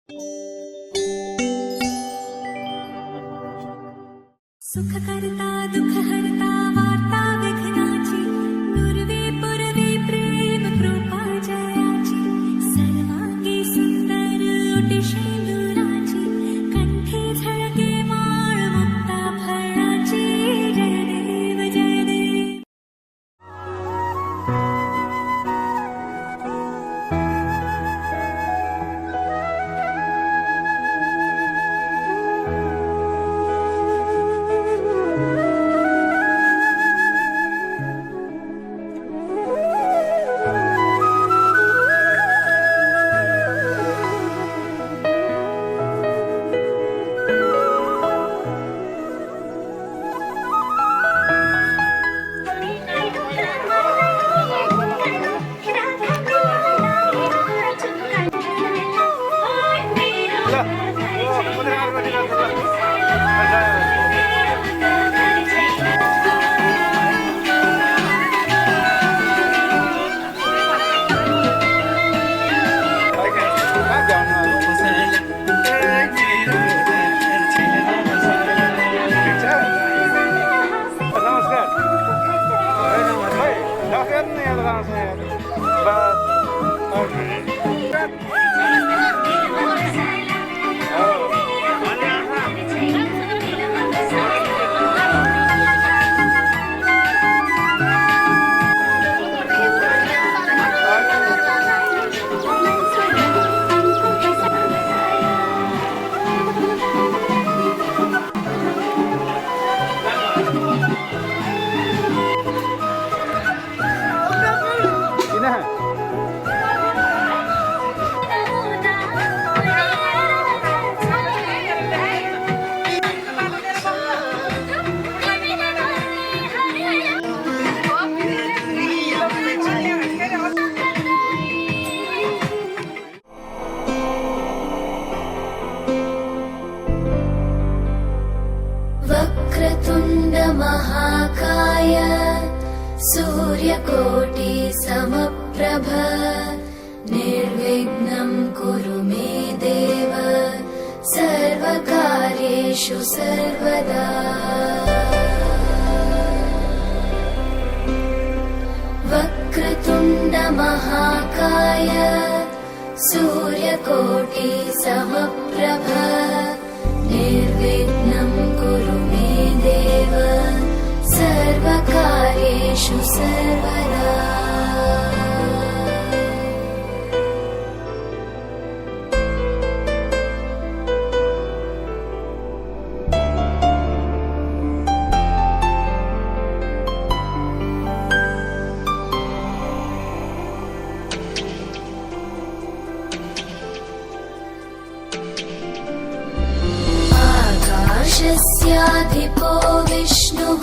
सुख करता दुख हरता वार्ता विघ्नाची नुरवी पुरवी प्रेम कृपा जयाची सर्वांगी सुंदर ओटी शेंदुराची कंठी झळके माळ मुक्ता फळाची जय देव जय देव. वक्रतुंड महाकाय सूर्यकोटि समप्रभ निर्विघ्नं कुरु मे देव सर्वकार्येषु सर्वदा. वक्रतुंड महाकाय सूर्यकोटि समप्रभ निर्विघ्नं कुरु मे देव सर्वकार्येषु सर्वदा. आकाशस्याधिपो विष्णुः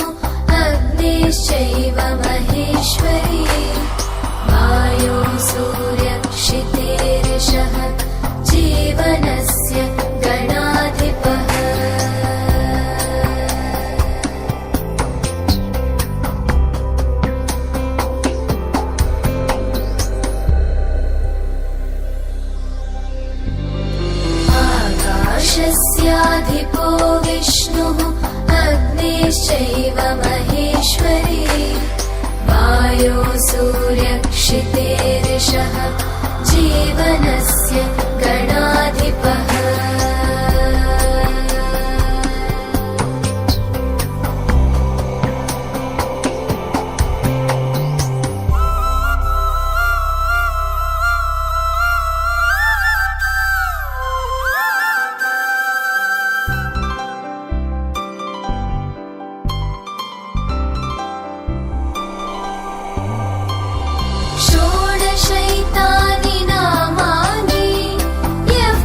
अग्निश्चैव महेश्वरी वायो सूर्यक्षितेरिषः जीवनस्य गणाधिपः. आकाशस्याधिपो विष्णुः अग्निश्चैव महेश्वरी वायो सूर्यक्षितेरिषः जीवनस्य गणाधिपः. षोडशैतानि नामानि यः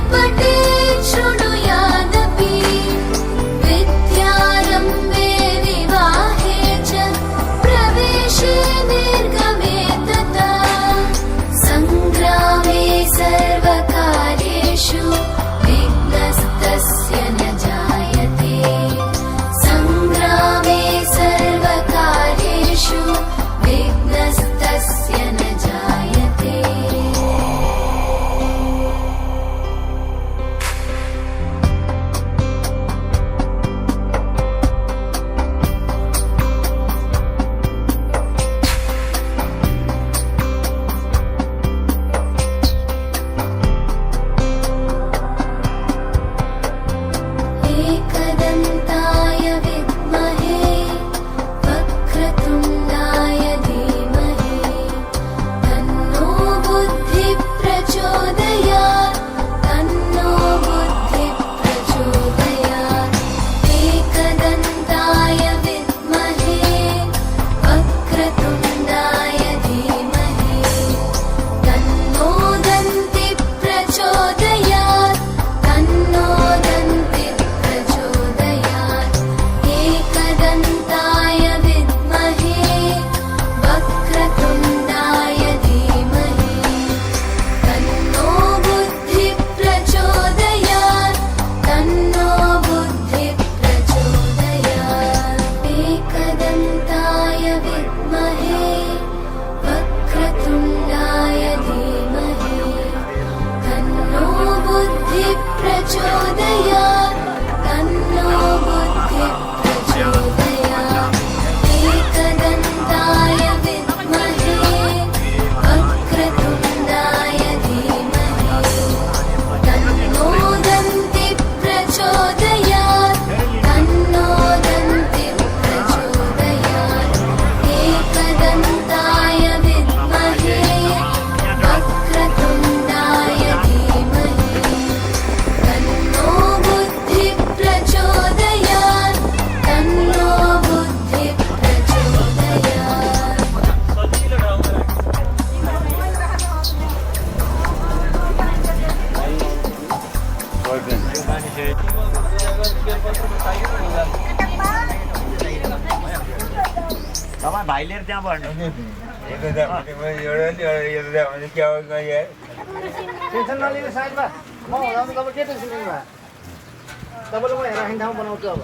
तपाईँ भाइ लिएर त्यहाँ बढ्नु टेन्सन नलिनु साइडमा म हुँदा त तपाईँ के टेन्सन लिनुभयो तपाईँले म राख्ने ठाउँ बनाउँछु अब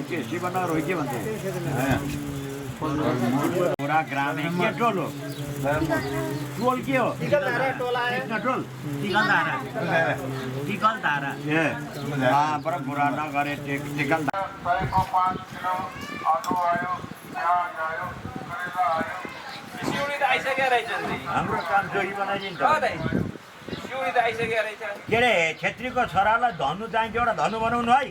के शिवनगर हो के भन्छ पुरा ग्रामीण के टोल हो टोल के हो टिकल धारा ए पर पुरा नगरे टिकल हाम्रो काम जोडी बनाइदिन्छ के अरे छेत्रीको छोरालाई धनु चाहिन्छ एउटा धनु बनाउनु है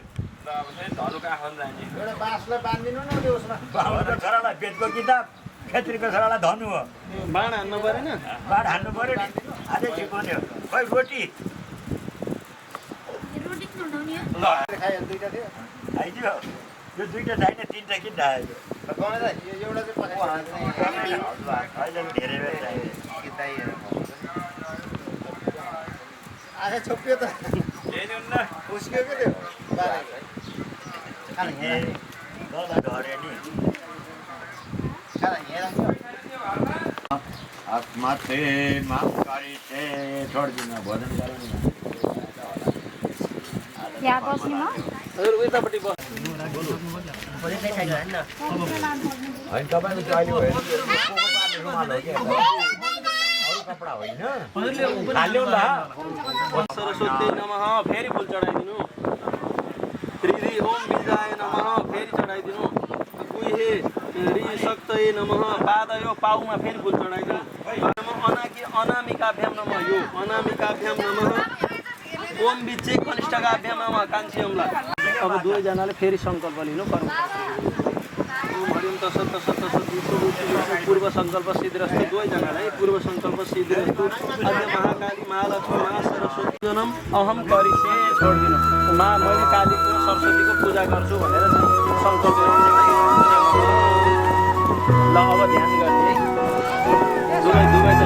एउटा बाँसलाई बाँधिदिनु न त्यो उसमा बाबुको छोरालाई बेदको किताब छेत्रीको छोरालाई धनु हो बाँड हान्नु परेन बाढ हान्नु पऱ्यो नि अझै सिकाउने हो खै रोटी खाइहाल्नु दुइटा थियो आइदियो यो दुईवटा चाहिने तिनवटा किन चाहियो गणेश दाइ, यो एउटा चाहिँ अहिले धेरै बेर चाहियो आँखा छोपियो त उस्क्यो के त्यो ढरे नि आत्माते माफ गरी छोडिदिनु भोजन गरौँ यहाँ बस्नुमा हजुर उतापट्टि बस होइन तपाईँको चाहिँ अहिले भयो रुमाल हो कि अरू कपडा होइन हाल्यौँ ल सरस्वती नमः फेरि फुल चढाइदिनु रि ओम विजय नमः फेरि चढाइदिनु कुहे रि शक्तये नमः पादयो पाउमा फेरि फुल चढाइदिनु अनामिकाभ्याम नमः यो अनामिकाभ्याम नमः ओम बिचे कनिष्ठकाभ्याम नमः कान्छीओमलाई अब दुवैजनाले फेरि सङ्कल्प लिनु पर्छ ओम हरिम तसत तसत तसत पूर्व सङ्कल्प सिद्धिरस्तु दुवैजनालाई पूर्व सङ्कल्प सिद्धिरस्तु आद्य महाकाली महालक्ष्मी महासरस्वती जनम अहम करिसे छोडिदिनु मा मैले कालीको सरस्वतीको पूजा गर्छु भनेर सङ्कल्प ल अब ध्यान गर्ने दुवै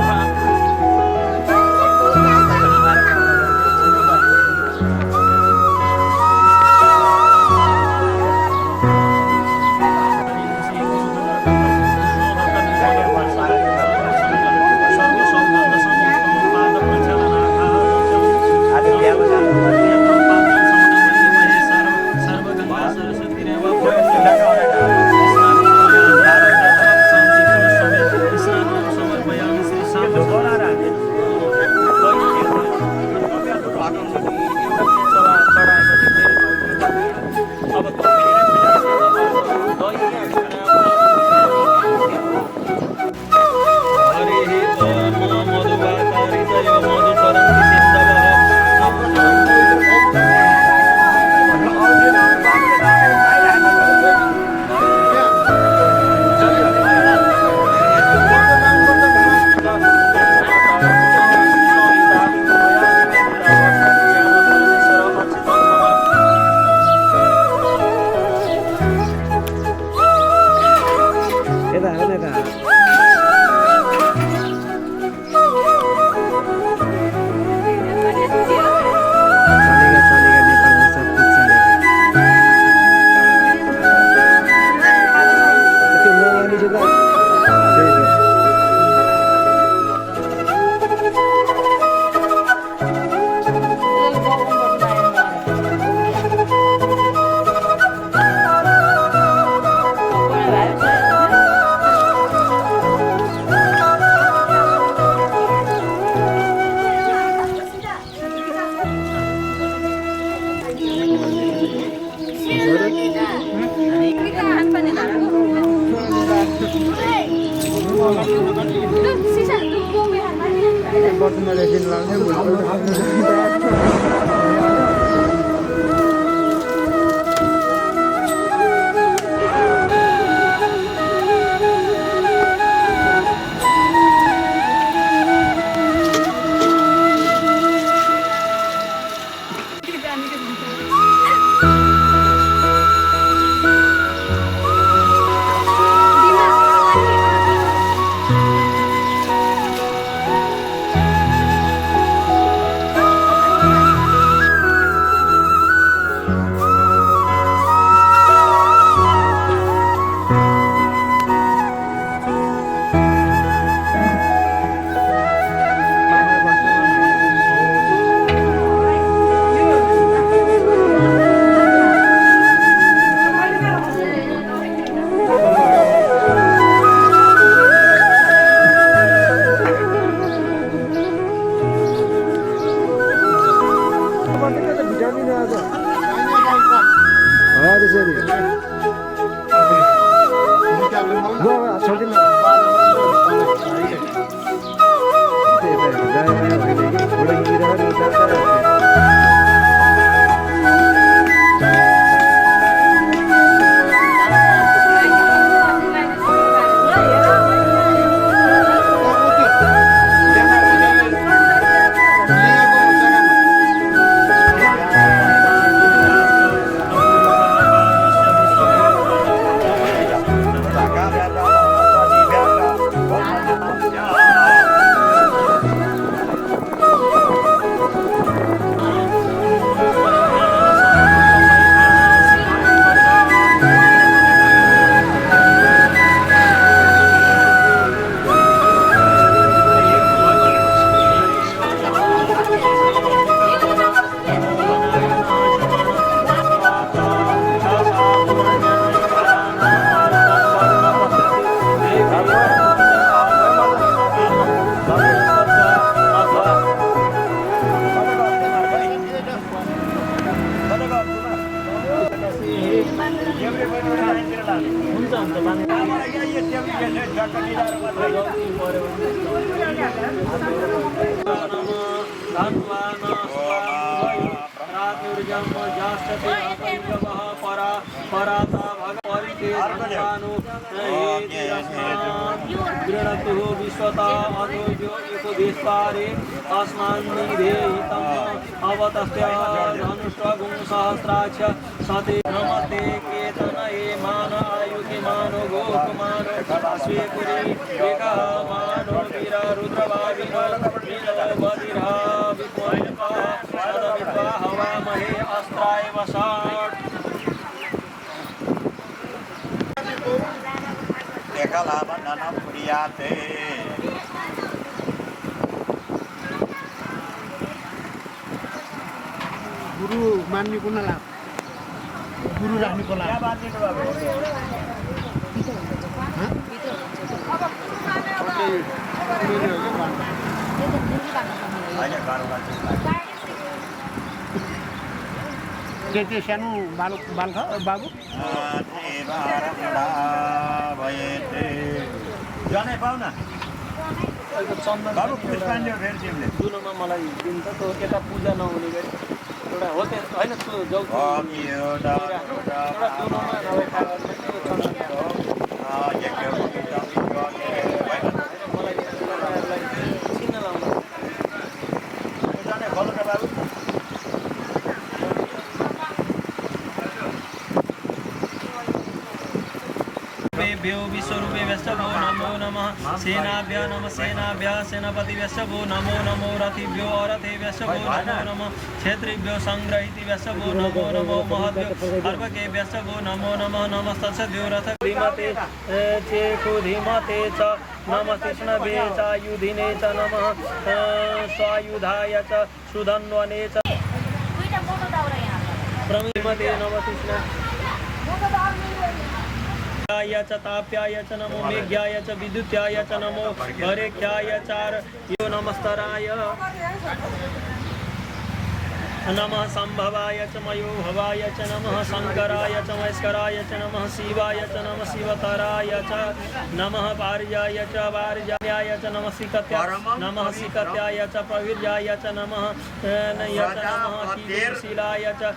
विश्वता अस्मान् अवतस्या धनुष्वगुं सहस्राक्ष सते नमस्ते केतनये मान आयुति मानो गोकुमारो स्वीकुरी एकः मानो वीर रुद्रवाविनो वीरवधिरः विद्वैपः सदविद्वा हवामहे अस्त्राय वषट् एकलावन्दनं प्रियाते गुरु मान्ने कुनाला गुरु राख्ने कोला के सानो बाल बाबु जनै पाउ न बाबु पुष्पाञ्जली फेरि तिमीले सुनमा मलाई दिन्छ त यता पूजा नहुने गरी एउटा हो त्यो होइन त्यो जाउ एउटा सुनमा नभए मलाई चिन्न लाउनु जनै खोल्नु त बाबु भ्यो विश्वरूपे व्यस्तभो नमो नमः सेनाभ्य नमः सेनाभ्य सेनापति व्यस्तभो नमो नमो रथिभ्यो अरथे व्यस्तभो नमो नमः क्षेत्रिभ्यो संग्रहिति व्यस्तभो नमो नमो महद्भ्यो अर्भके व्यस्तभो नमो नमः नमस्तत्सद्भ्यो रथ धीमते चेको धीमते च नमः कृष्णभे च युधिने च नमः स्वायुधाय च सुधन्वने च प्रमिमते नमः कृष्ण च ताप्याय च नमो मेघ्याय च विद्युत्याय च नमो हरेख्याय चार यो नमस्तराय नमः संभवाय च मयो भवाय च नमः शंकराय च महेश्वराय च नमः शिवाय च नमः शिवतराय च नमः पारिजाय च पारिजायाय च नमः सिकत्याय च प्रवीर्याय च नमः नय च नमः कीर्तिशीलाय च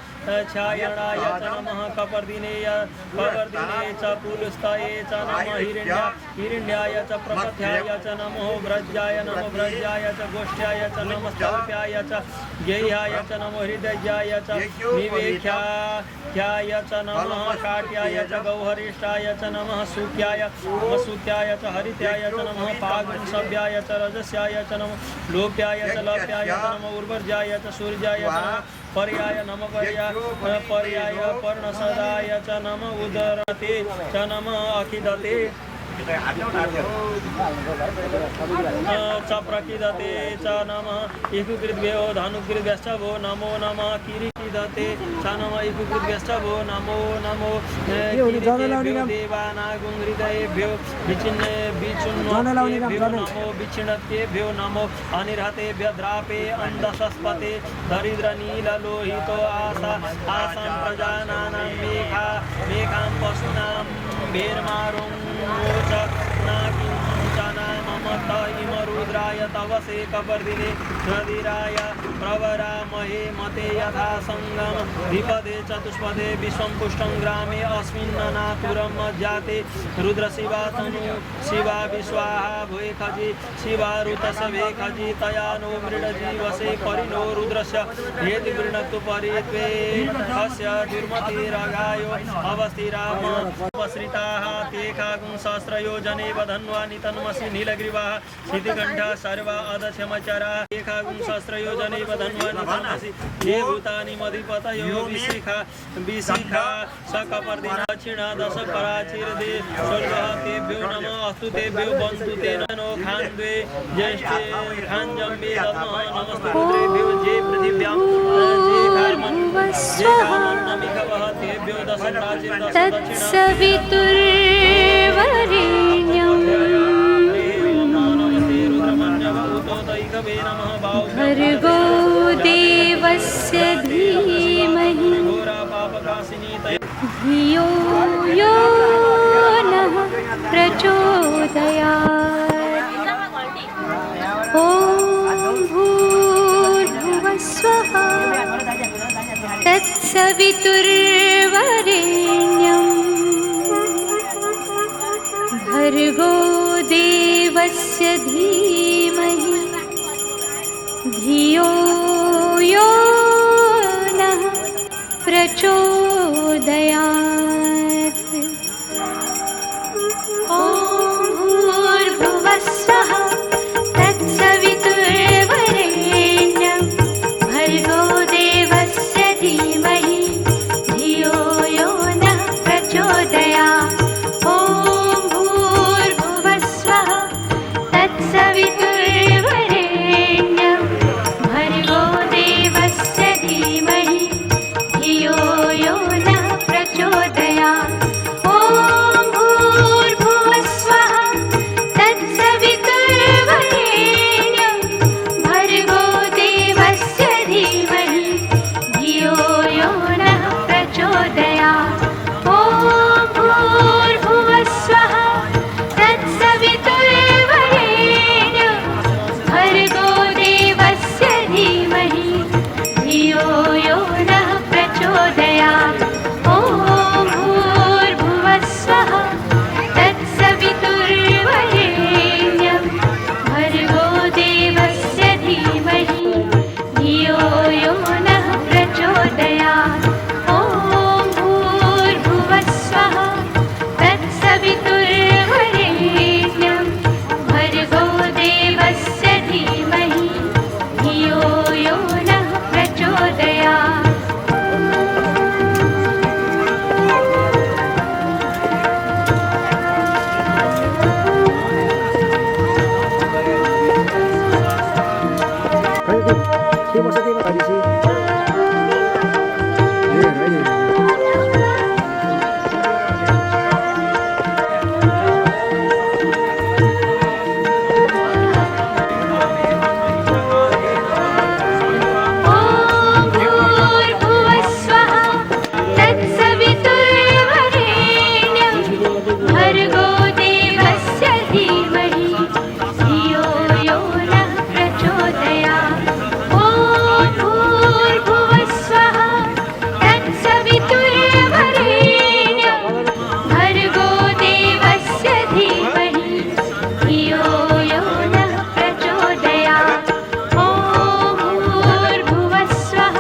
छायणाय च नमः कपर्दिनेय च पुलुस्तये च नमः हिरण्याय च प्रपथ्याय च नमो व्रज्याय च गोष्ठ्याय च नमः स्तल्प्याय च गेह्याय च नमो हृदयाय च निवेख्याय च नमः काट्याय च गौहरिष्ठाय च नमः सुख्याय च हरित्याय च नमः पागुंसभ्याय च रजस्याय च नमः लोप्याय च लप्याय च नमः उर्वर्जाय च सूर्याय च नमः पर्याय नमः पर्याय पर्णसदाय च नमः उदरते च नमः अखिदते प्रकीदते च नमः इकुकृद्भ्यो धनुकृद्भ्यश्चभो नमो नमः किरीकिदते च नमः इकुकृद्भ्यश्चभो नमो नमो देवानागुं हृदयेभ्यो विचुन्नतेभ्यो नमो विचिणतेभ्यो नमो अनिर्हतेभ्य द्रापे अन्धसस्पते दरिद्रनीललोहितो आसां प्रजानानां मेघां पशूनां भेर्मारुं च नाकिञ्चना मम त इम रुद्राय तवसे कपर्दिने नदीराय प्रवरामहे मते यथा संगम द्विपदे चतुष्पदे विश्वं पुष्टं ग्रामे अस्मिन्ननातुरं जाते रुद्र शिवा तनु शिवा विश्वाहा भुवे खजी शिवा ऋतसभे खजी तया नो मृडजीवसे परिणो रुद्रस्य हेति वृणक्तु परित्वे अस्य दुर्मतिरगायो अवस्थिराम उपसृताः ते खागुं सहस्रयोजने वधन्वानि तन्मसि नीलग्रीवाः सिद्धिकण्ठा सर्वा अदक्षमचरा ते खागुं सहस्रयोजने वधन्वानि तन्मसि ये भूतानि मधिपतयो विशिखा सकपर्दिना दक्षिणा दश पराचिर्दे स्वर्गः तेभ्यो नमः अस्तु तेभ्यो बन्तु तेन नो खान्द्वे ज्येष्ठे खाञ्जम्बे दद्मः नमस्तु रुद्रेभ्यो जे पृथिव्यां जे खामन्नमिखवः तेभ्यो दश प्राचीर्दश दक्षिणा तत्सवितुर्वरेण्यम् भर्गो देवस्य धीमहि धियो यो नः प्रचोदयात् ॐ भूर्भुवस्वः तत्सवितुर्वरेण्यम् भर्गो देवस्य धीमहि धियो यो नः प्रचोदयात् ॐ भूर्भुवस्वः तत्सवितुर्वरेण्यं भर्गो देवस्य धीमहि धियो यो नः प्रचोदयात् ॐ भूर्भुवस्वः तत्सवितुर्वरेण्यं भर्गो देवस्य धीमहि धियो यो नः प्रचोदयात् ॐ भूर्भुवस्वः तत्सवितुर्वरेण्यं भर्गो देवस्य धीमहि धियो यो नः प्रचोदयात् ॐ भूर्भुवस्वः तत्सवितुर्वरेण्यं भर्गो देवस्य धीमहि धियो यो नः प्रचोदयात् ॐ भूर्भुवस्वः तत्सवितुर्वरेण्यं भर्गो देवस्य धीमहि धियो यो नः प्रचोदयात् ॐ भूर्भुवस्वः तत्सवितुर्वरेण्यं भर्गो देवस्य धीमहि धियो यो नः प्रचोदयात् भूर्भुवस्वः तत्सवितुर्वरेण्यं भर्गो देवस्य धीमहि धियो यो नः प्रचोदयात् ॐ भूर्भुवस्वः तत्सवितुर्वरेण्यं भर्गो देवस्य धीमहि धियो यो नः प्रचोदयात् ॐ भूर्भुवस्वः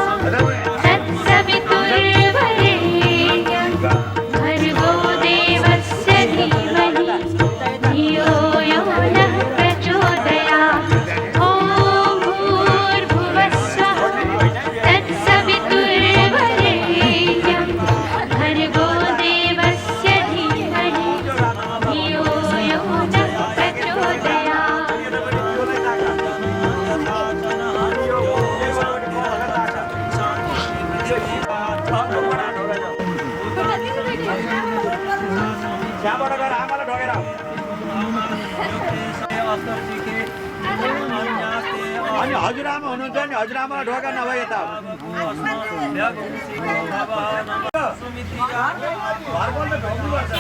तत्सवितुर्वरेण्यं भर्गो देवस्य धीमहि धियो यो नः प्रचोदयात् ॐ भूर्भुवस्वः तत्सवितुर्वरेण्यं भर्गो देवस्य धीमहि धियो यो नः प्रचोदयात् त्याबाट गएर आमालाई ढोगेर आऊ। अनि हजुरआमा हुनुहुन्छ नि हजुरआमालाई ढोका नभए यता आऊ। घरबाट ढोग्नुपर्छ।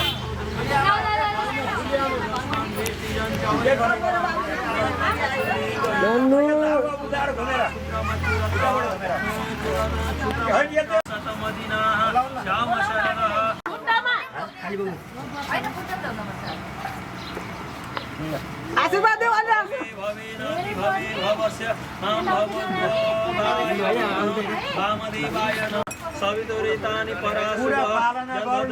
आशीर्वाद देऊ अनि सवितुरितानि पराशुभं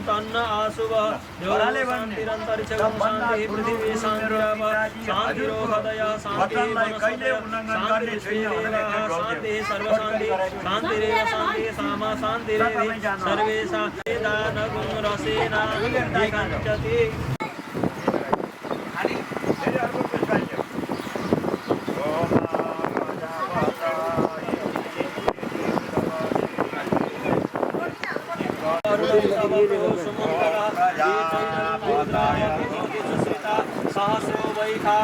तन्न आशुभ शान्तिरन्तरिक्षं शान्तिः पृथिवी शान्तिरव शान्तिरोहदया शान्तिः शान्तिः सर्वशान्तिः शान्तिरेव शान्तिः सामा शान्तिरेव सर्वेषां दानगुं रसेना विगच्छति सहस्रो वैखा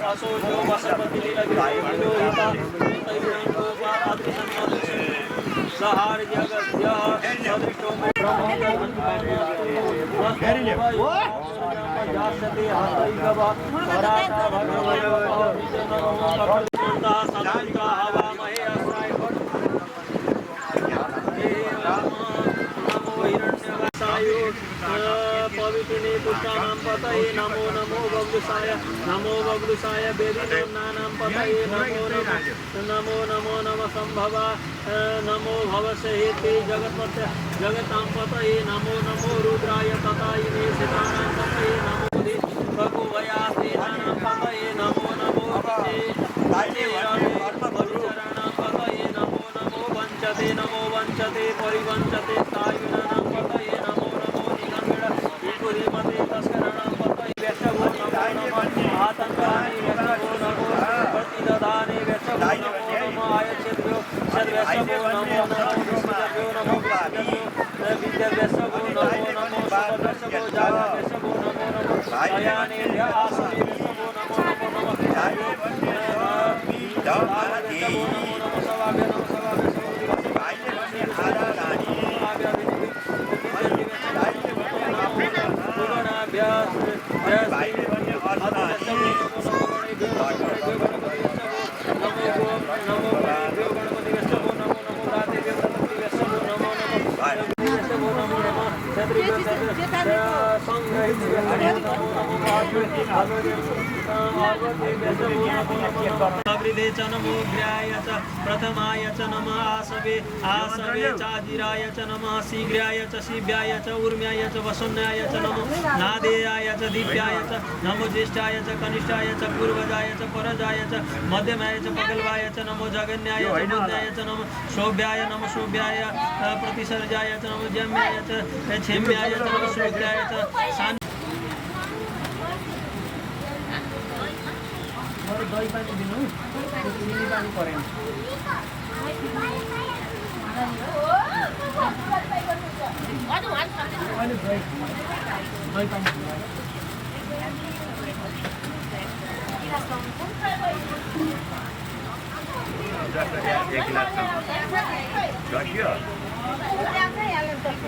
असोजो सहार जगद्य सदृष्टो पवित्रिणे पुत्राणां पतये नमो नमो बब्लुसाय वेदितो नानां पतये नमो नमः संभवा नमो भवस्य हेते जगतां पतये नमो रुद्राय तथायिने सितानां पतये नमो भगवयास्तेनानां पतये नमो बलिचराणां पतये नमो वञ्चते परिवञ्चते स्थायुनानां पतये नमो मते तस्कराणां पतये व्यक्षभो नमो आतङ्कानि व्यक्षभो नमो प्रतिदधाने व्यक्षभो नमो आयच्छेद्भ्यो सद्व्यक्षभो नमो विष्णुभ्यो नमो विद्याव्यक्षभो नमो सपव्यक्षभो जातव्यक्षभो नमो शयानेभ्य आसने व्यक्षभो नमो सवाभ्य अवृधे च नमो ग्र्याय च प्रथमाय च नमः आसवे चाजिराय च नमः शीघ्राय च शिव्याय च ऊर्म्याय च वसन्याय च नमो नादेयाय च दीप्याय च नमो ज्येष्ठाय च कनिष्ठाय च पूर्वजाय च परजाय च मध्यमाय च पगल्वाय च नमो जगन्याय च बुद्धाय च नमो शोभ्याय नमो शोभ्याय प्रतिसर्जाय च नमो जम्याय च क्षेम्याय च नमो शोभ्याय च दही पानी दिनु चिनी पानी परेन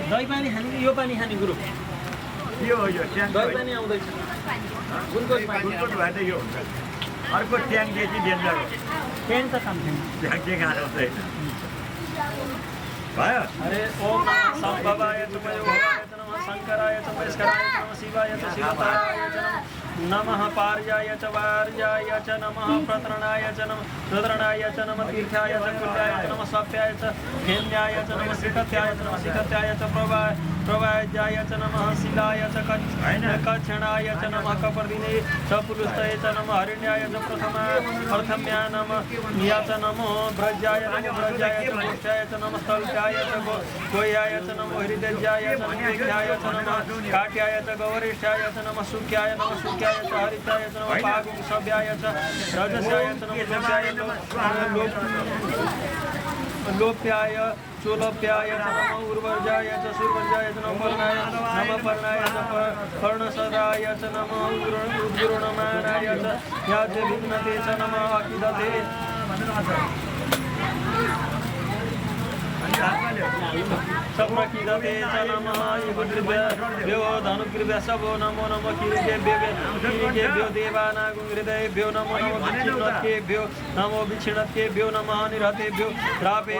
दही पानी खाने यो पानी खाने गुरु दही पानी आउँदैछ अर्को ट्याङ देखि डेन्जर हो ट्याङ त काम छैन ट्याङ चाहिँ खानु हुँदैन भयो अरे ओम संभवाय च मयोगाय च नमः शंकराय च महेश्वराय च नमः शिवाय च शिवताराय च नमः पार्याय च वार्याय च नमः प्रतरणाय च नमः रुद्रणाय च नमः तीर्थाय च कुल्याय च नमः सप्याय च घेन्याय च नमः श्रीकत्याय च नमः श्रीकत्याय च प्रवाज्याय च नमः शिलाय च कक्षणाय च नमः कपर्दिने च पुरुषय च नमः हरिण्याय च प्रथम्या नमः या च नमो व्रजाय नमः व्रजाय च गोष्ठाय च नमः स्थलत्याय च गोयाय च नमः हृदयाय च नमः विख्याय च नमः काट्याय च गौरिष्ठाय च नमः सुख्याय च हरिताय च नमः पागुंसव्याय च रजस्याय च नमः लोप्याय चोलप्याय च नमः उर्वर्जाय च सुर्वर्जाय च नमः पर्णाय च पर्णसदाय च नमः उद्गुरुणमानाय च याच भिन्नते च नमः अकिदते सप्रकीदते च नमः युगकृभ्यो धनुकृभ्यशवो नमो नमः किरीटेभ्यो देवानागुहृदयेभ्यो नमो नमः विच्छिन्नत्केभ्यो नमो विच्छिन्नत्केभ्यो नमः निरतेभ्यो द्रापे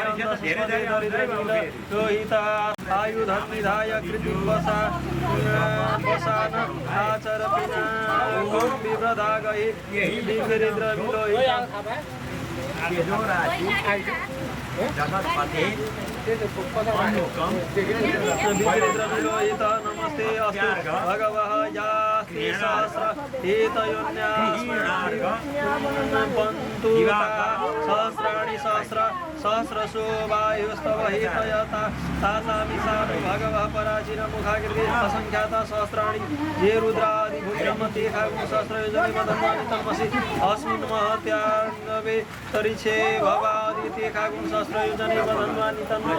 दरिद्रहिता आयुधनिधाय कृतिं वसान आचरपिना विव्रधागहि विदरिद्रविलोहिता जगत्पति नमस्ते अस्तु भगवः यास्ते सहस्र हेतयोन्यास्मन्तु सहस्राणि सहस्रशो वायुस्तव हेतयता तासामि सानु भगवः पराचिरमुखाकृते असङ्ख्याता सहस्राणि ये रुद्रादिभुजं ते खागुं सहस्रयोजने वदन्वानि तन्मसि अस्मिन् महत्यान्नवे तरिचे भवादि ते खागुं सहस्रयोजने वदन्वानि तन्मसि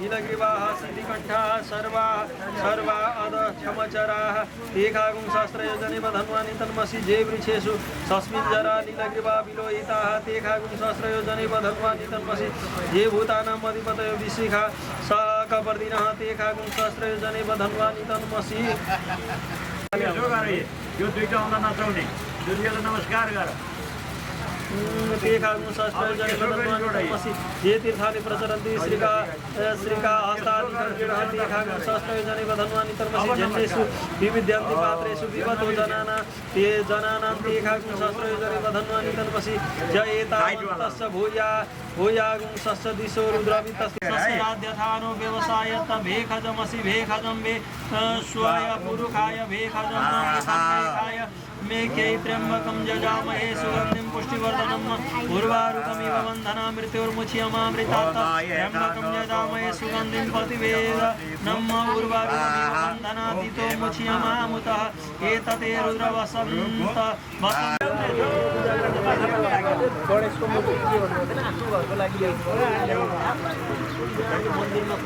नीलग्रीवाः सिद्धिकण्ठाः सर्वा अधक्षमचराः ते खागुं सहस्रयोजने वधन्वानि तन्मसि जे वृक्षेषु तस्मिन् जरा नीलग्रीवा विलोहिताः ते खागुं सहस्रयोजने वधन्वानि तन्मसि जे भूतानां अधिपतयो विशिखा सकपर्दिनः ते खागुं सहस्रयोजने वधन्वानि तन्मसि यो दुईटा आउँदा नचाउने दुर्योधन नमस्कार गर ते खागुं सहस्रयोजने वधन्वानि तन्मसि ये तीर्थानि प्रचरन्ति श्रीका हस्तादिकर्किणः ते खागुं सहस्रयोजने वधन्वानि तन्मसि जन्मेषु विविद्यन्ति पात्रेषु विवतो जनानां ते खागुं सहस्रयोजने वधन्वानि तन्मसि जयेतावन्तस्य भूयागुं सस्य दिशो रुद्रवितस्य सस्याद्यथानो व्यवसायत भेखजमसि भेखजं वे स्वाय पुरुखाय भेखजं भेखाय मेघै त्र्यम्बकं जजामहे सुगन्धिं पुष्टिवर्धनम् उर्वारुकमिव बन्धना मृत्युर्मुच्यमामृतात् त्र्यम्बकं जजामहे सुगन्धिं पतिवेद नम उर्वारुकमिव बन्धनादितो मुच्यमामुतः एतते रुद्रवसन्त गणेशको मूर्ति के भन्नुहुन्छ लागि मन्दिरमा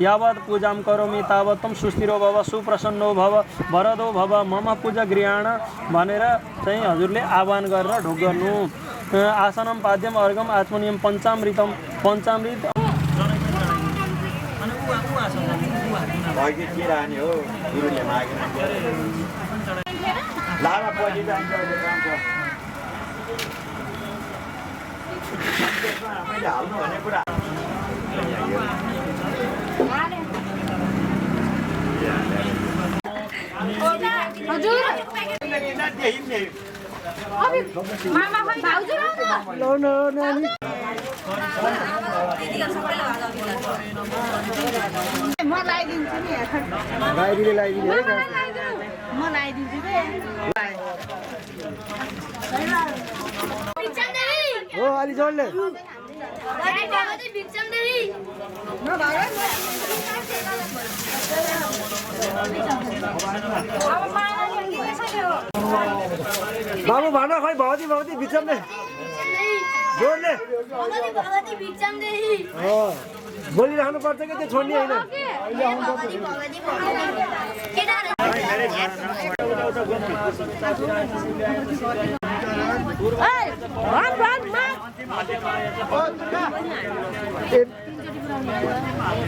यावत् पूजां करोमि तावत् त्वं सुस्थिरो भव सुप्रसन्नो भव वरदो भव मम पूजा गृहाण भनेर चाहिँ हजुरले आह्वान गरेर ढोक गर्नु आसनं पाद्यम अर्घम आत्मनियम पञ्चामृत हो गुरुले मागेर लामा पछि जान्छ मैले हाल्नु भने कुरा हजुर मामा भाउजू लाउनु नानी म लगाइदिन्छु नि लगाइदिने म लगाइदिन्छु हो अलि जोडले बाबु भन खै भगवती बिचमले जोडले बोलिराख्नु पर्छ कि त्यो छोड्ने होइन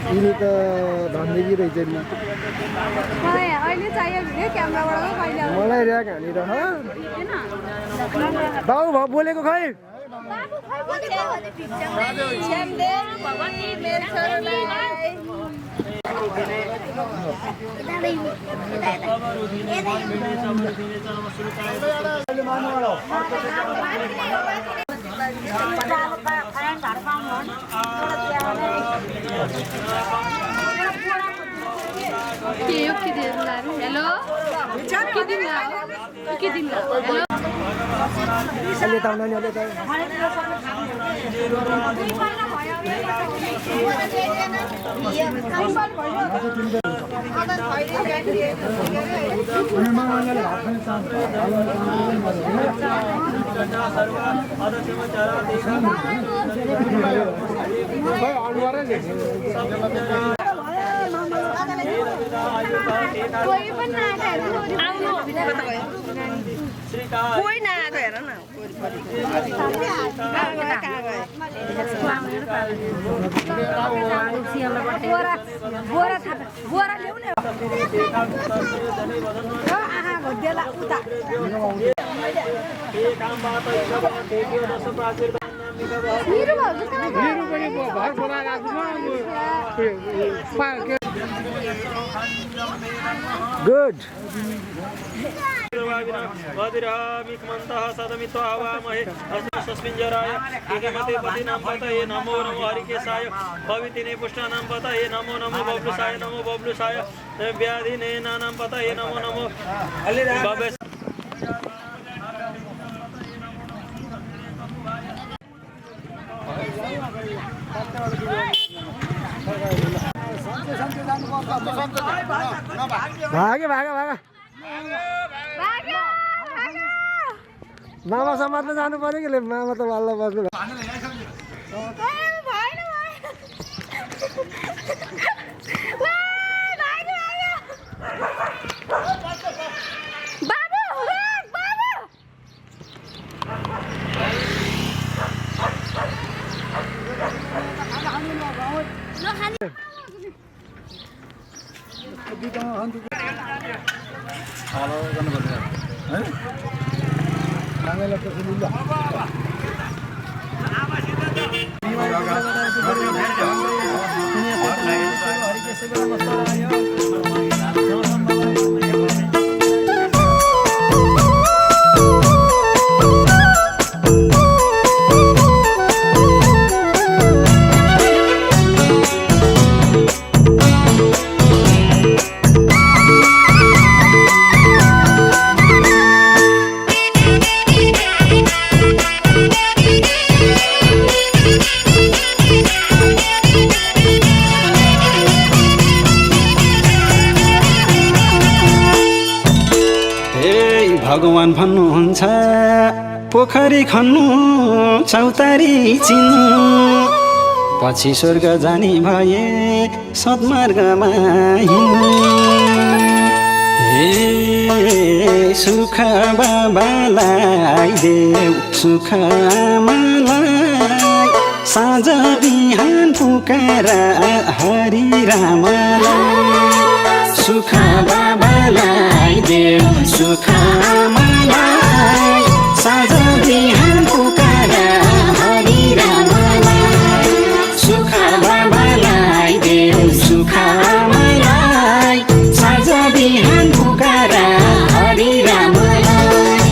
यिनी त धन्देकी रहेछ नि अहिले चाहियो भने क्यामेराबाट कहिले मलाई ऱ्याक हानेर बाबु भयो बोलेको खै हेलो अलि ताउ नानी अलि ताउ कोही पनि नआएको कोही नआएको हेर न बोरा ल्याउ न आहा घोडेला उता मेरो भाउजू कहाँ गयो? मेरो पनि घर बोलाएको गुड वदिरामिकमन्तः सदमित्वा हवामहे अस्मिञ्जराय एकमते पतिनां पतये नमो नमो हरिकेशाय भवितिने पुष्टानां पतये नमो नमो बब्लुसाय व्याधिने नानां पतये नमो नमो भवे भाग्यो भाग्यो भाग्यो मामा समात्न जानु पर्यो कि मामा त वाल्ला बस्नु भगवान भन्नुहुन्छ पोखरी खन्नु चौतारी चिन्नु पछि स्वर्ग जाने भए सद्मार्गमा हिँड्नु हे सुख बाबालाई देऊ सुख आमालाई साँझ बिहान पुकारा हरि रामलाई सुख बाबालाई देऊ सुख आमालाई साँझ बिहान पुकारा हरि रामलाई सुख बाबालाई देऊ सुख आमालाई साँझ बिहान पुकारा हरि रामलाई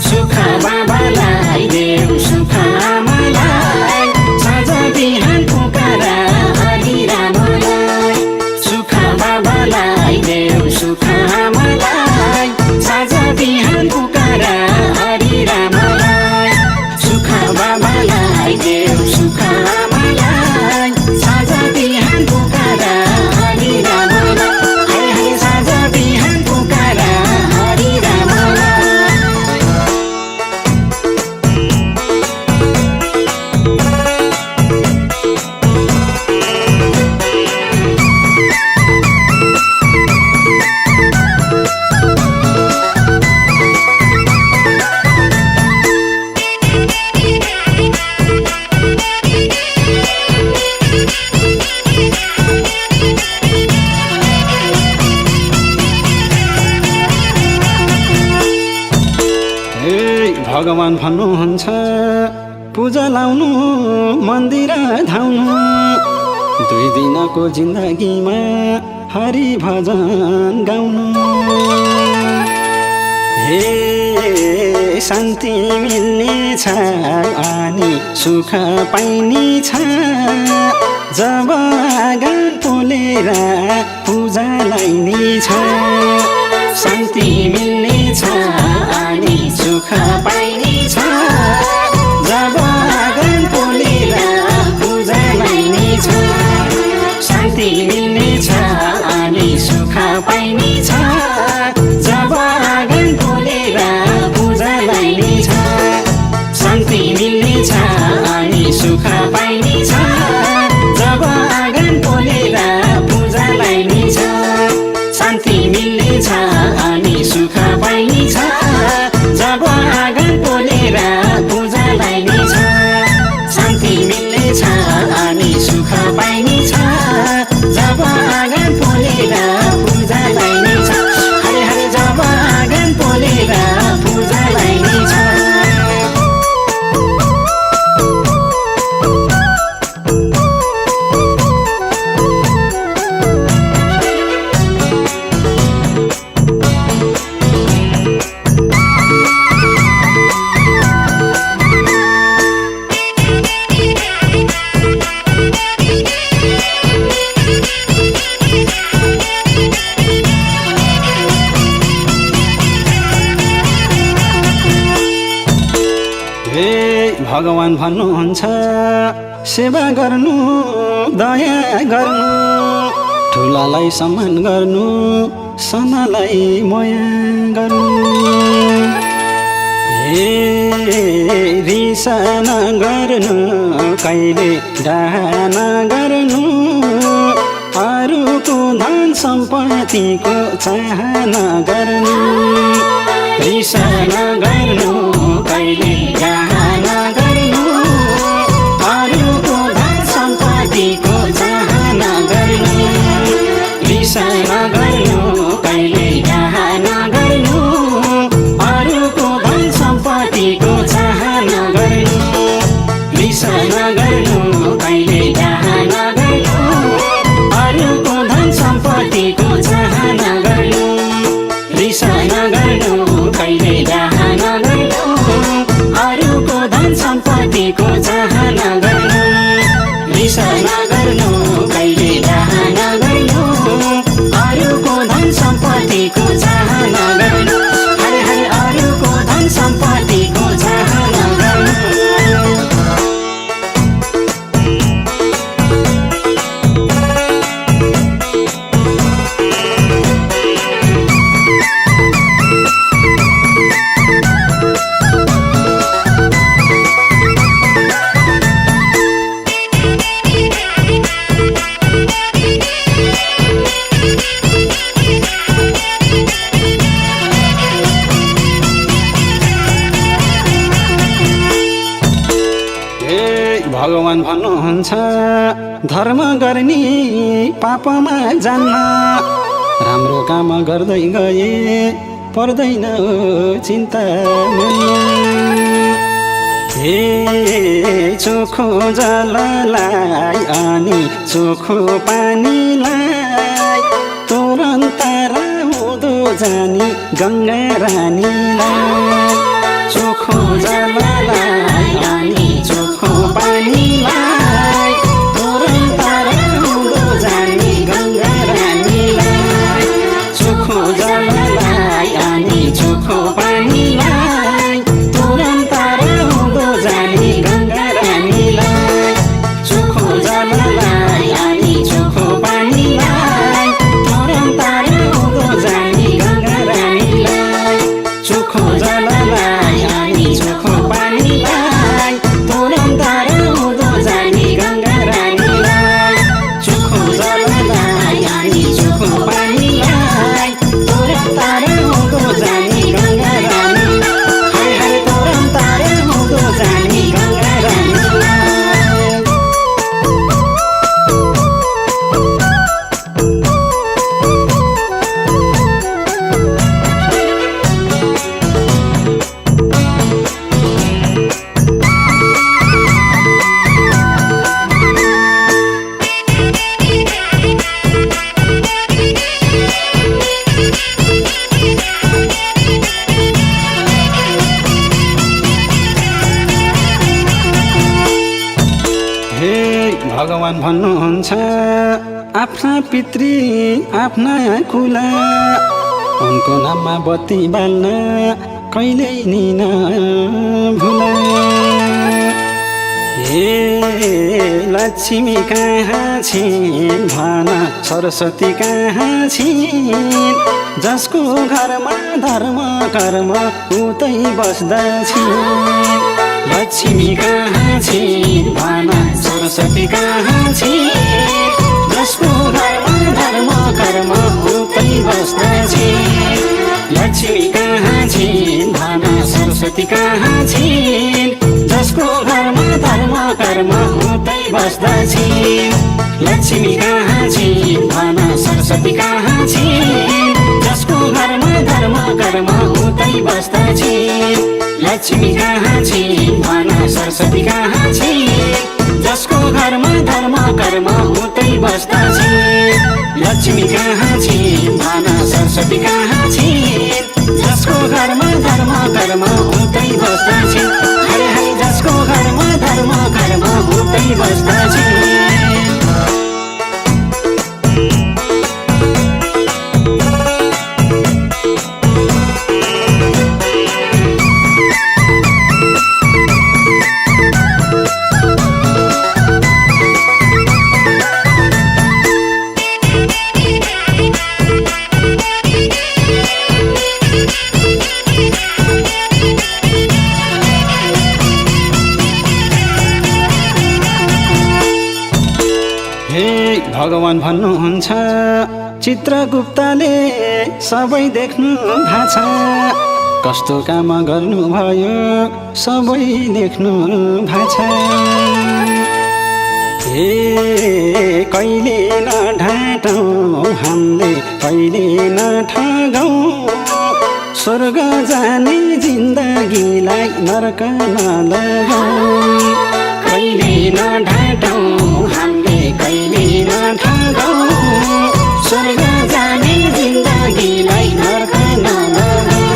सुख बाबालाई देऊ सुख आमालाई साँझ बिहान पुकारा हरि रामलाई सुख बाबालाई देऊ सुख आमालाई साँझ बिहान पुकारा हरि रामलाई सुख बाबालाई देऊ सुख आमालाई साँझ बिहान पुकारा हरि रामलाई हे साँझ बिहान पुकारा हरि रामलाई भगवान भन्नुहुन्छ पूजा लाउनु मन्दिर धाउनु 2 दिनको जिन्दगीमा हरि भजन गाउनु हे शान्ति मिल्नेछ अनि सुख पाइनेछ जब आँगन पोलेर पूजा लाइनेछ शान्ति मिल्नेछ अनि सुख पाइनेछ जब आँगन पोलेर पूजा लाइनेछ शान्ति मिल्नेछ अनि सुख सुख पाइने छ जब आँगन फुलेर पूजा लाइने छ शान्ति मिल्ने छ अनि सुख पाइने छ जब आँगन फुलेर पूजा लाइने छ शान्ति मिल्ने छ अनि सुख पाइने छ जब आँगन फुलेर पूजा लाइने छ शान्ति मिल्ने छ अनि सुख पाइने छ जब आँगन फुलेर पूजा लाइने छ हरे हरे जब आँगन फुलेर पूजा लाइने छ भगवान भन्नुहुन्छ सेवा गर्नु दया गर्नु ठुलालाई सम्मान गर्नु सानालाई माया गर्नु हे रिस नगर्नु कहिले डाहा नगर्नु अरूको धन सम्पत्तिको चाहना गर्नु रिस नगर्नु कहिले डाहा नगर्नु अरूको धन सम्पत्तिको चाहना गर्नु रिस नगर्नु कहिले डाहा नगर्नु अरूको धन सम्पत्तिको चाहना गर्नु रिस नगर्नु कहिले डाहा नगर्नु अरूको धन सम्पत्तिको चाहना गर्नु रिस नगर्नु कहिले डाहा नगर्नु अरूको धन सम्पत्तिको चाहना गर्नु रिस नगर्नु कहिले डाहा नगर्नु अरूको धन सम्पत्तिको चाहना गर्नु हरे हरे अरूको धन सम्पत्तिको चाहना गर्नु भगवान भन्नुहुन्छ धर्म गर्ने पापमा जान्न राम्रो काम गर्दै गए पर्दैन चिन्ता हे चोखो जललाई अनि चोखो पानीलाई तुरन्त हुँदो जानी गङ्गा रानीलाई चोखो जललाई अनि चोखो पानीलाई तुरन्त हुँदो जानी गङ्गा रानीलाई चोखो जललाई अनि चोखो पानीलाई तुरन्त हुँदो जानी गङ्गा रानीलाई चोखो जललाई अनि चोखो पानीलाई तुरन्त हुँदो जानी गङ्गा रानीलाई चोखो जललाई अनि चोखो पानीलाई तुरन्त हुँदो जानी गङ्गा रानीलाई चोखो जललाई अनि चोखो पानीलाई तुरन्त हुँदो जानी गङ्गा रानीलाई हरे हरे तुरन्त हुँदो जानी गङ्गा रानीलाई भगवान भन्नुहुन्छ आफ्ना पितृ आफ्ना कुला उनको नाममा बत्ती बाल्न कहिल्यै नि नभुला हे लक्ष्मी कहाँ छिन् भन सरस्वती कहाँ छिन् जसको घरमा धर्म कर्म उतै बस्दछिन् लक्ष्मी कहाँ छिन् भन सरस्वती कहाँ छिन् जसको घरमा धर्म कर्म उतै बस्दछिन् लक्ष्मी कहाँ छिन् भन सरस्वती कहाँ छिन् जसको घरमा धर्म कर्म उतै बस्दछिन् लक्ष्मी कहाँ छिन् भन सरस्वती कहाँ छिन् जसको घरमा धर्म कर्म उतै बस्दछिन् लक्ष्मी कहाँ छिन् भन सरस्वती कहाँ छिन् जसको घरमा धर्म कर्म उतै बस्दछिन् लक्ष्मी कहाँ छिन् भन सरस्वती कहाँ छिन् जसको घरमा धर्म कर्म उतै बस्दछिन् हरे हरे जसको घरमा धर्म कर्म उतै बस्दछिन् भगवान भन्नुहुन्छ चित्रगुप्तले सबै देख्नु भएको छ कस्तो काम गर्नुभयो सबै देख्नु भएको छ हे कहिले नढाटौँ हामीले कहिले नठगौँ स्वर्ग जाने जिन्दगीलाई नरक नलगाउँ कहिले नढाटौँ हामीले कहिले नठगौँ स्वर्ग जाने जिन्दगीलाई नरक नलगाउँ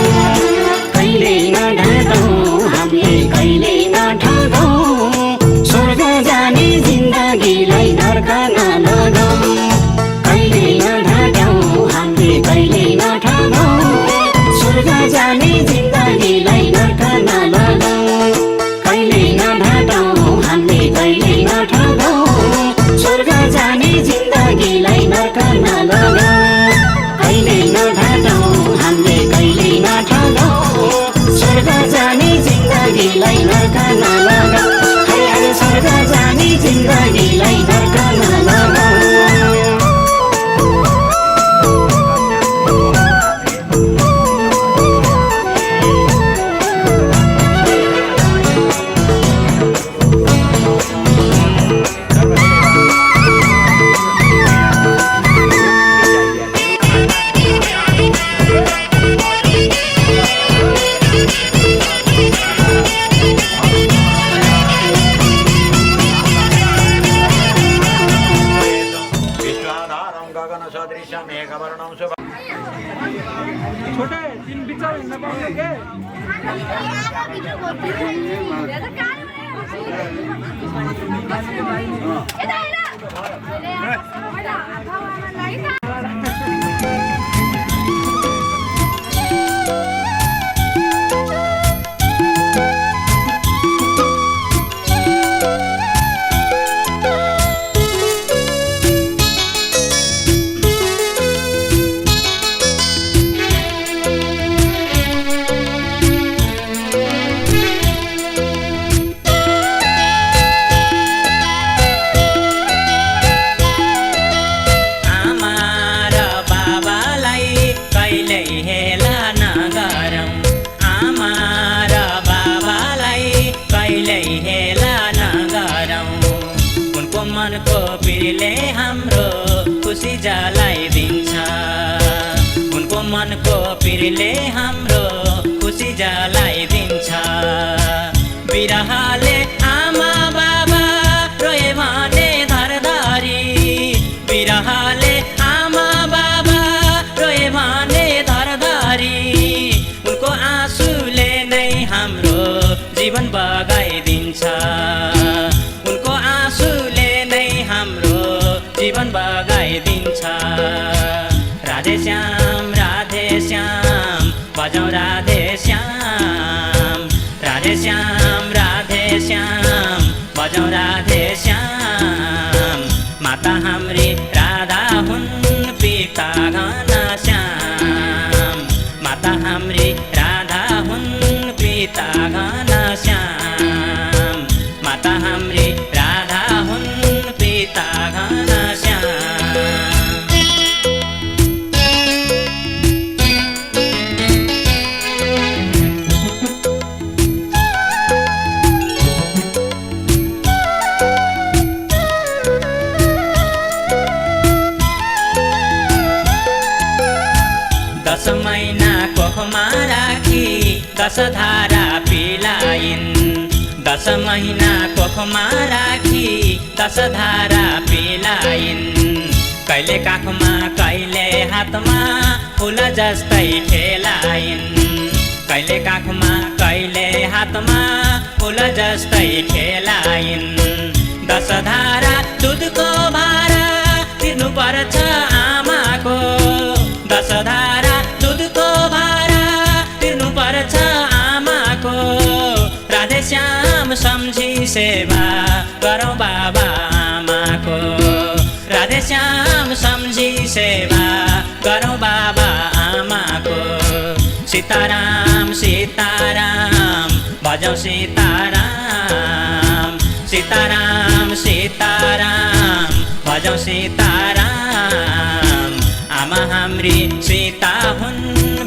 कहिले नढाटौँ हामीले कहिले नठगौँ स्वर्ग जाने जिन्दगीलाई नरक नलगाउँ कहिले नढाटौँ हामीले कहिले नठगौँ स्वर्ग जाने जिन्दगीलाई नरक नलगाउँ कहिले नढाटौँ हामीले कहिले नठगौँ स्वर्ग जाने जिन्दगीलाई नरक नलगाउँ कहिले नढाटौँ हामीले कहिले नठगौँ स्वर्ग जाने जिन्दगीलाई नरक नलगाउँ हरे हरे स्वर्ग जाने जिन्दगीलाई नरक नलगाउँ छोटे तीन बिचा हिँड्न पाउँछ के मनको पिरले हाम्रो खुसी जलाइदिन्छ उनको मनको पिरले हाम्रो खुसी जलाइदिन्छ बिरहले आमा बाबा रोए भने धरधरी बिरहले आमा बाबा रोए भने धरधरी उनको आँसुले नै हाम्रो जीवन बगाइदिन्छ उनको आँसुले नै हाम्रो जीवन बगाइदिन्छ राधे श्याम बजाऊ राधे श्याम भजौँ राधे श्याम माता हाम्री राधा हुन् पिता घनश्याम माता हाम्री राधा हुन् पिता घनश्याम माता हाम्री राधा हुन् पिता घनश्याम दश महिना कोखमा राखी दश धारा पिलाइन् दश महिना कोखमा राखी दश धारा पिलाइन् कहिले काखमा कहिले हातमा फुल जस्तै ठेलाइन् कहिले काखमा कहिले हातमा फुल जस्तै ठेलाइन् दश धारा दुधको भारा तिर्नु पर्छ आमाको दश धारा दुधको भारा तिर्नु पर्छ आमाको राधे श्याम सम्झी सेवा गरौँ बाबा आमाको राधे श्याम सम्झी सेवा गरौँ बाबा आमाको सीताराम सीताराम भजौँ सीताराम सीताराम सीताराम भजौँ सीताराम आमा हाम्री सीता हुन्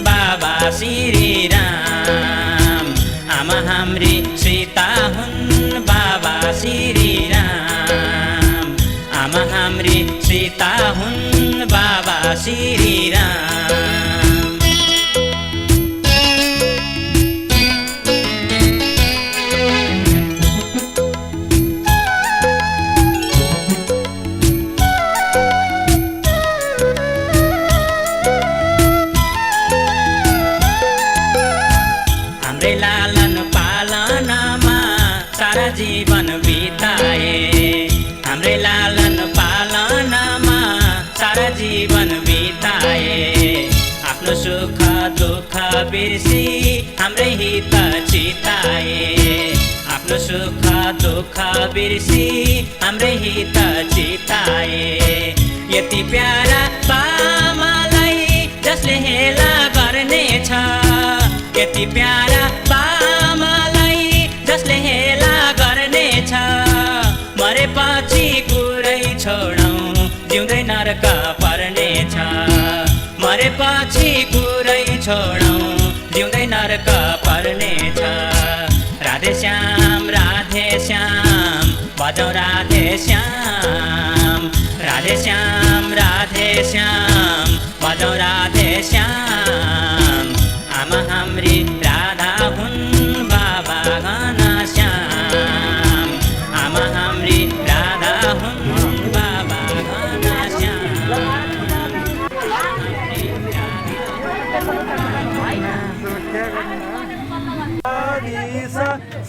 बाबा श्री राम आमा हाम्री सीता हुन् बाबा श्री राम आमा हाम्री सीता हुन् बाबा श्री राम जीवन बिताए हाम्रै लालन पालनमा सारा जीवन बिताए आफ्नो सुख दुःख बिर्सी हाम्रै हित चिताए आफ्नो सुख दुःख बिर्सी हाम्रै हित चिताए यति प्यारा बामालाई जसले हेला गर्नेछ यति प्यारा बामालाई जसले हेला गर्नेछ मरेपछि कुरै छोडौँ जिउँदै नरक पर्नेछ मरेपछि कुरै छोडौँ जिउँदै नरक पर्नेछ राधे श्याम भजौँ राधे श्याम राधे श्याम भजौँ राधे श्याम आमा हाम्री राधा हुन् बाबा घनश्याम आमा हाम्री राधा हुन् बाबा घनश्याम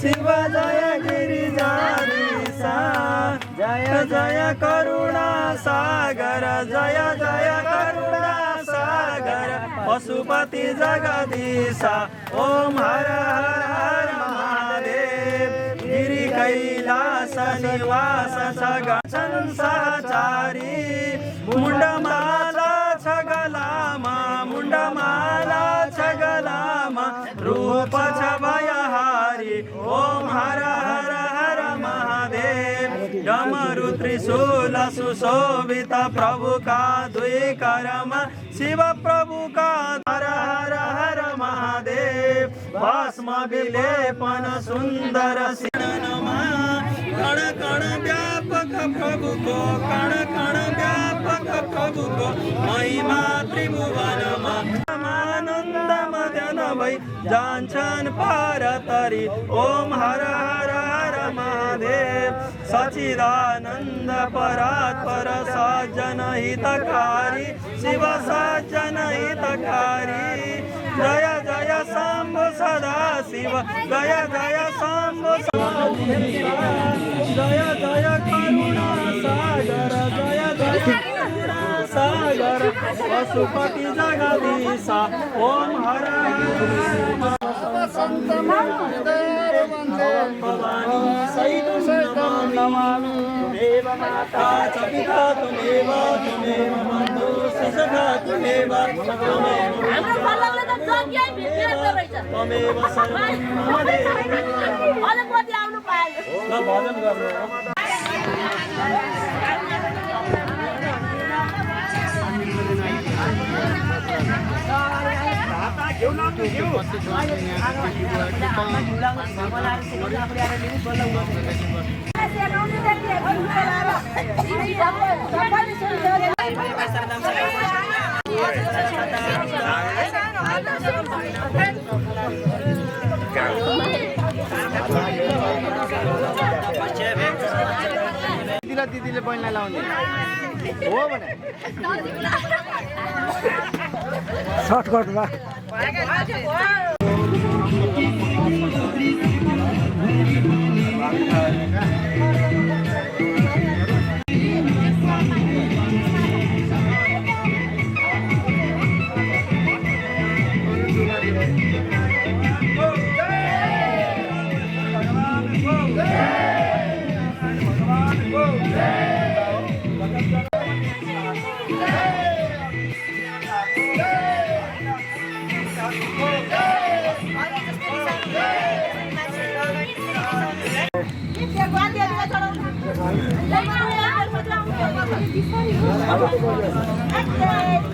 शिव जय गिरिजाधीशा जय जय करुणा सागर जय जय करुणा सागर पशुपति जगदीशा ओम हर हर हर महादेव गिरि कैलास निवास संसाचारी मुंडमाला छगलामा मुंडमाला छगलामा रूप छवयहारी ओम हर हर हर महादेव डमरु त्रिशूल सुशोभित प्रभु का द्वि कर्म शिव प्रभु का हर हर हर महादेव भस्म विलेपन सुंदर शरणमा कण कण व्यापक प्रभु को कण कण व्यापक प्रभु को महिमा त्रिभुवनमा आनन्द मदन भई जान्छन् पार तरी ओम हर हर हर महादेव सचिदानंद परात्पर सज्जन हितकारी शिव सज्जन हितकारी जय जय शंभु सदा शिव जय जय शंभु जय जय करुणा सागर जय जय करुणा सागर पशुपति जगदीशा ओम हर हर त्वमेव माता च पिता त्वमेव बन्धु सखा त्वमेव त्वमेव सर्वं मम देव भजन गर्नु दिदीले बहिनीलाई लाउने हो भने सर्टकटमा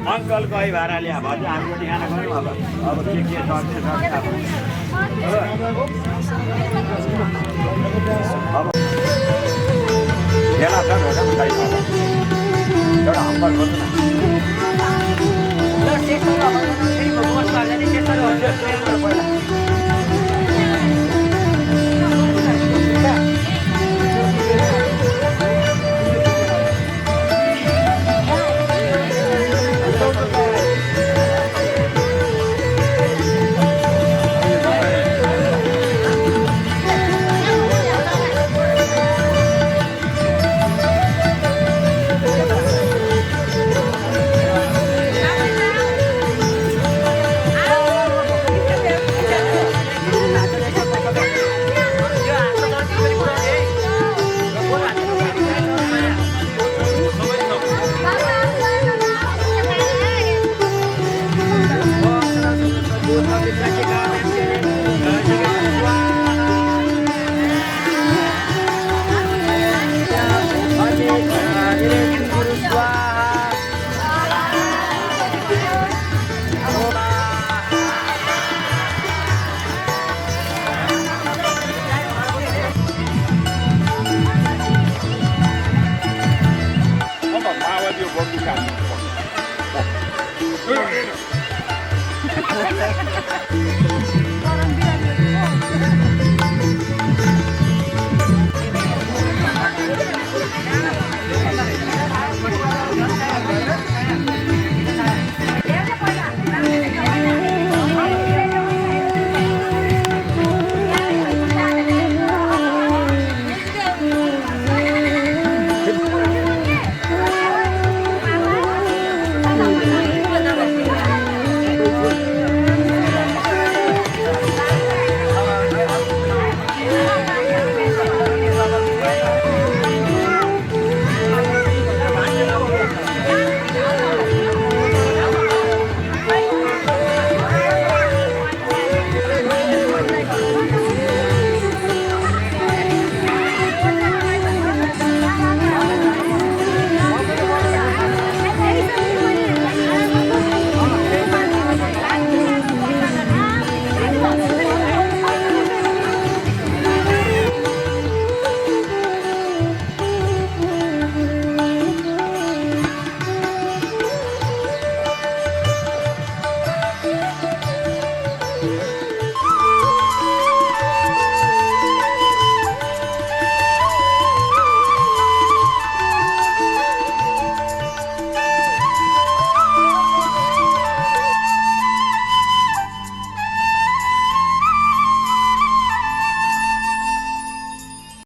अंकल कोही भाडा ल्या भन्छ हाम्रो ठिकाना गयौँ अब के सक्छ अब बेला छ एउटा हम्बर गर्नु